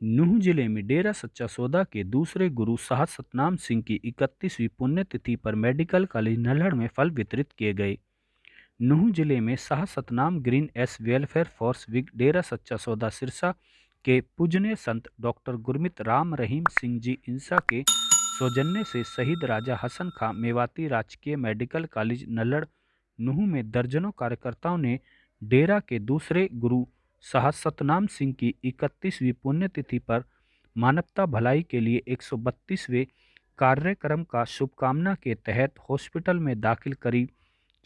नूंह जिले में डेरा सच्चा सौदा के दूसरे गुरु साहब सतनाम सिंह की 31वीं पुण्यतिथि पर मेडिकल कॉलेज नल्हड़ में फल वितरित किए गए। नूंह जिले में साहब Satnam green S welfare force wing Dera Sacha Sauda Sirsa के पूजनीय संत डॉक्टर गुरमीत राम रहीम सिंह जी इंसा के सौजन्य से शहीद राजा हसन खां मेवाती राजकीय मेडिकल कॉलेज नल्हड़ नूंह में दर्जनों कार्यकर्ताओं ने डेरा के दूसरे गुरु साहब सतनाम सिंह की 31वीं पुण्यतिथि पर मानवता भलाई के लिए 132वें कार्यक्रम का शुभकामना के तहत हॉस्पिटल में दाखिल करीब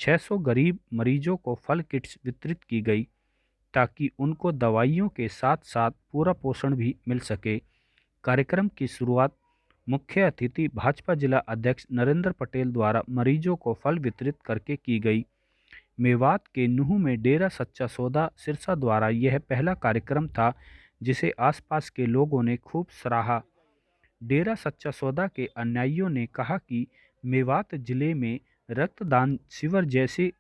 600 गरीब मरीजों को फल किट्स वितरित की गई ताकि उनको दवाइयों के साथ साथ पूरा पोषण भी मिल सके। कार्यक्रम की शुरुआत मुख्य अतिथि भाजपा जिला अध्यक्ष नरेंद्र पटेल द्वारा मरीजों को फल वितरित करके की गई। मेवात के नूंह में डेरा सच्चा सौदा सिरसा द्वारा यह पहला कार्यक्रम था जिसे आसपास के लोगों ने खूब सराहा। डेरा सच्चा सौदा के अनुयायियों ने कहा कि मेवात जिले में रक्तदान शिविर जैसे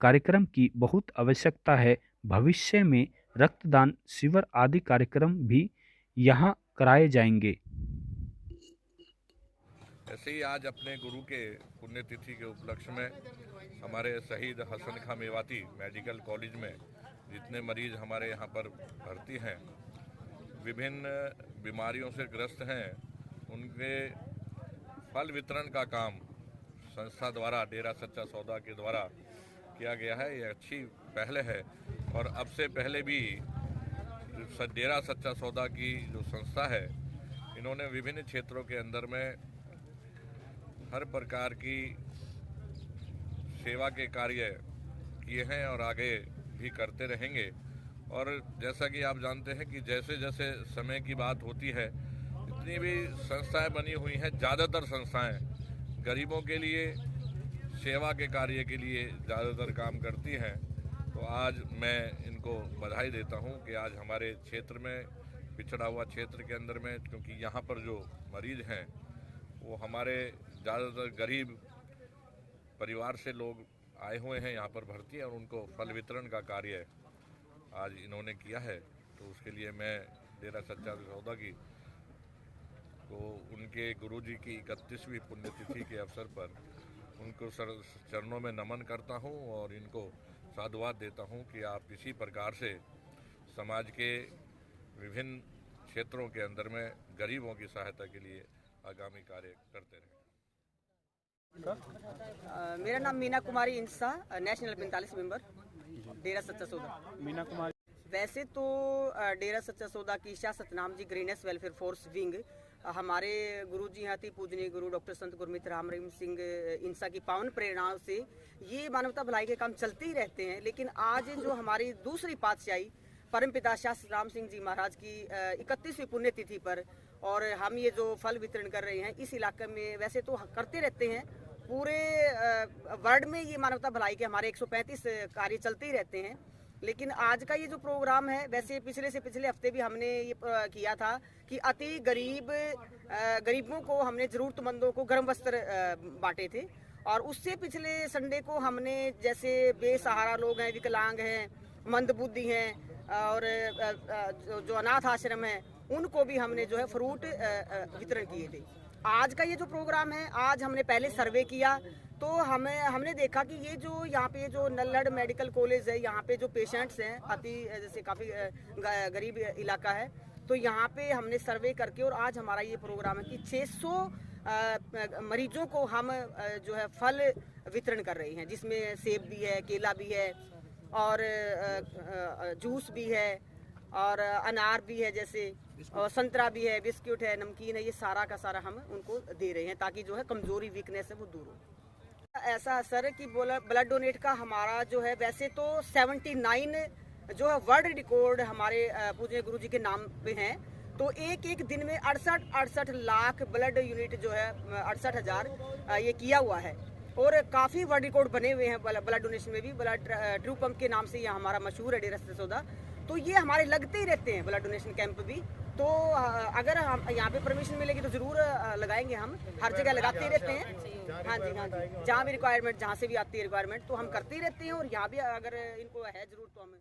कार्यक्रम की बहुत आवश्यकता है। भविष्य में रक्तदान शिविर आदि कार्यक्रम भी यहां कराए जाएंगे। ऐसे ही आज अपने गुरु के पुण्यतिथि के उपलक्ष्य में हमारे शहीद हसन खां मेवाती मेडिकल कॉलेज में जितने मरीज हमारे यहाँ पर भर्ती हैं, विभिन्न बीमारियों से ग्रस्त हैं, उनके फल वितरण का काम संस्था द्वारा डेरा सच्चा सौदा के द्वारा किया गया है। ये अच्छी पहल है और अब से पहले भी डेरा सच्चा सौदा की जो संस्था है, इन्होंने विभिन्न क्षेत्रों के अंदर में हर प्रकार की सेवा के कार्य किए हैं और आगे भी करते रहेंगे। और जैसा कि आप जानते हैं कि जैसे जैसे समय की बात होती है, जितनी भी संस्थाएं बनी हुई हैं, ज़्यादातर संस्थाएं गरीबों के लिए सेवा के कार्य के लिए ज़्यादातर काम करती हैं। तो आज मैं इनको बधाई देता हूं कि आज हमारे क्षेत्र में, पिछड़ा हुआ क्षेत्र के अंदर में, क्योंकि यहाँ पर जो मरीज हैं वो हमारे ज़्यादातर गरीब परिवार से लोग आए हुए हैं, यहाँ पर भर्ती हैं और उनको फल वितरण का कार्य आज इन्होंने किया है। तो उसके लिए मैं डेरा सच्चा सौदा की को उनके गुरुजी की 31वीं पुण्यतिथि के अवसर पर उनको चरणों में नमन करता हूं और इनको साधुवाद देता हूं कि आप इसी प्रकार से समाज के विभिन्न क्षेत्रों के अंदर में गरीबों की सहायता के लिए आगामी कार्य करते रहें। मेरा नाम मीना कुमारी इंसा, नेशनल 45 मेंबर, डेरा सच्चा सौदा। मीना कुमारी, वैसे तो डेरा सच्चा सौदा की Shah Satnam ji greenish welfare force wing हमारे गुरु जी यहाँ थी पूजनीय गुरु डॉक्टर संत गुरमीत राम रहीम सिंह इंसा की पावन प्रेरणाओं से ये मानवता भलाई के काम चलते ही रहते हैं। लेकिन आज जो हमारी दूसरी पातशाही परमपिता शाह सतनाम सिंह जी महाराज की 31वीं पुण्यतिथि पर और हम ये जो फल वितरण कर रहे हैं इस इलाके में, वैसे तो करते रहते हैं, पूरे वर्ल्ड में ये मानवता भलाई के हमारे 135 कार्य चलते ही रहते हैं। लेकिन आज का ये जो प्रोग्राम है, वैसे पिछले से पिछले हफ्ते भी हमने ये किया था कि अति गरीबों को हमने ज़रूरतमंदों को गर्म वस्त्र बांटे थे। और उससे पिछले संडे को हमने जैसे बेसहारा लोग हैं, विकलांग हैं, मंदबुद्धि हैं और जो अनाथ आश्रम है, उनको भी हमने जो है फ्रूट वितरण किए थे। आज का ये जो प्रोग्राम है, आज हमने पहले सर्वे किया तो हमने देखा कि ये जो यहाँ पे जो नल्हड़ मेडिकल कॉलेज है, यहाँ पे जो पेशेंट्स हैं अति जैसे काफ़ी गरीब इलाका है, तो यहाँ पे हमने सर्वे करके और आज हमारा ये प्रोग्राम है कि 600 मरीजों को हम जो है फल वितरण कर रहे हैं, जिसमें सेब भी है, केला भी है और जूस भी है और अनार भी है, जैसे और संतरा भी है, बिस्कुट है, नमकीन है, ये सारा का सारा हम उनको दे रहे हैं ताकि जो है कमजोरी वीकनेस है वो दूर हो। ऐसा सर कि ब्लड डोनेट का हमारा जो है, वैसे तो 79 जो है वर्ल्ड रिकॉर्ड हमारे पूजनीय गुरु जी के नाम पे हैं। तो एक दिन में 68 लाख ब्लड यूनिट जो है 68,000 ये किया हुआ है और काफ़ी वर्ल्ड रिकॉर्ड बने हुए हैं ब्लड डोनेशन में भी। ब्लड ट्रू पंप के नाम से ये हमारा मशहूर है डेरा सच्चा सौदा। तो ये हमारे लगते ही रहते हैं ब्लड डोनेशन कैंप भी। तो अगर हम यहाँ पे परमिशन मिलेगी तो ज़रूर लगाएंगे, हम हर जगह लगाते ही रहते हैं। हाँ जी, जहाँ भी रिक्वायरमेंट, जहाँ से भी आती है रिक्वायरमेंट तो हम करते ही रहते हैं और यहाँ भी अगर इनको है ज़रूर तो हम